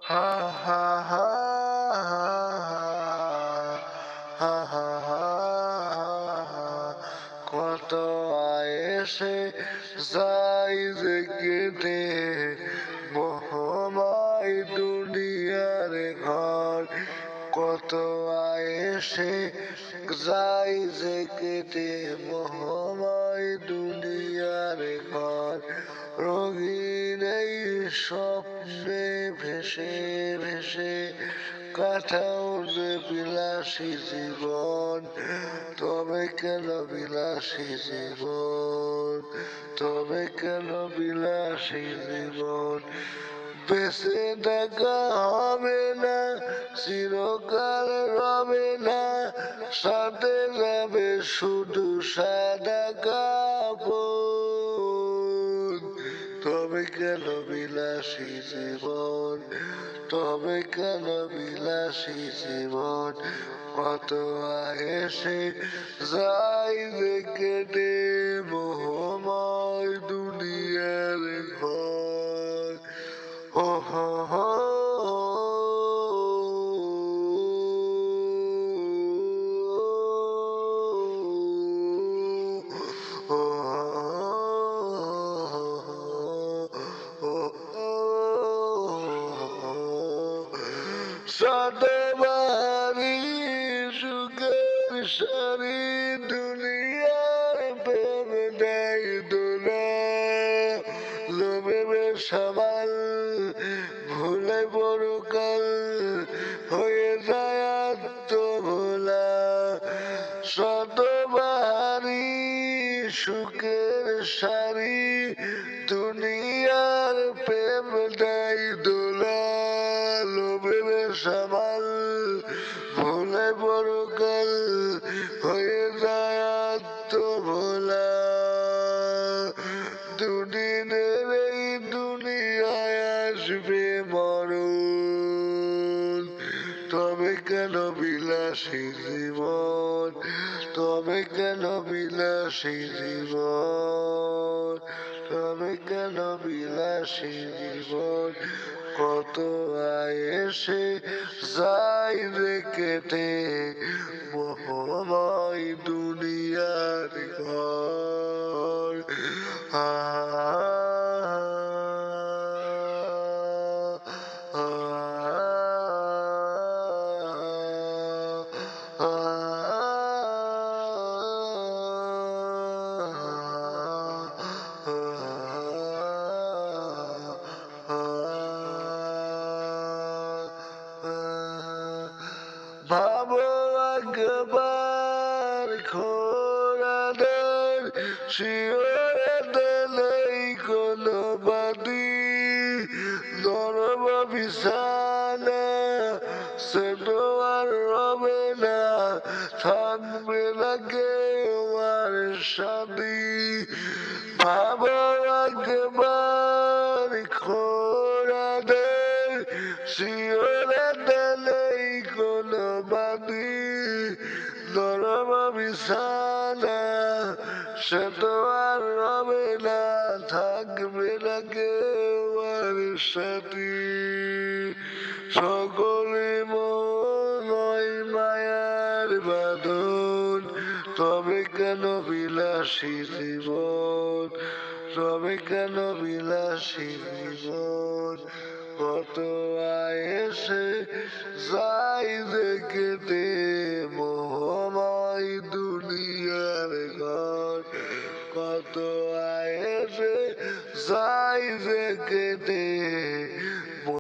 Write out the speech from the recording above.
হা হা হা হা হা হা কত আয়েসে যাই যে কেটে মোহময় দুনিয়ার ঘর কত আয়েসে যাই যে কেটে মোহময় দুনিয়ার ঘর রঙিন এই স্বপ্নে ভেসে ভেসে কাটাও যে বিলাসী জীবন তবে কেন বিলাসী জীবন তবে কেন বিলাসী জীবন বেঁচে থাকা হবে না চিরকাল রবে না সাথে যাবে শুধু সাদা কাপড় তবে কেন বিলাসী জীবন তবে কেন বিলাসী জীবন কত আয়েসে যাই যে কেটে মোহময় দুনিয়ার ঘর ও হো হো সদবারি সুখের সারি দুনিয়ার প্রেম দেয় দোলা লোভে সবাল ভুলে পরকাল হয়ে যায় আত্মভোলা শতবাহারি সুখের সারি দুনিয়ার প্রেম দেয় দোলা লোভে সামাল ভুলে পরকাল হয়ে যায় আত্মভোলা দুদিনের এই দুনিয়ায় আসবে মরণ তবে কেন বিলাসী জীবন তবে কেন বিলাসী জীবন তবে কেন বিলাসী জীবন কত আয়েসে যাই রে কেটে মোহময় দুনিয়ার ঘর আ ভাবো একবার খোরাদের শিওরে দেলেই কোনো বাদি নরম বিছানা সে তো আর রবে না থাকবে না কেউ আর সাথী ভাবো একবার খোরাদের শিওরে দেলেই কোনো বাদি নরম বিছানা সে তো আর রবে না থাকবে না কেউ আর সাথী সকলে মনয় মায়ার বাঁধন তবে কেন বিলাসী জীবন তবে কেন বিলাসী জীবন কত আয়েসে যাই দেখতে মোহময় দুনিয়ার ঘর কত আয়েসে যাই দেখতে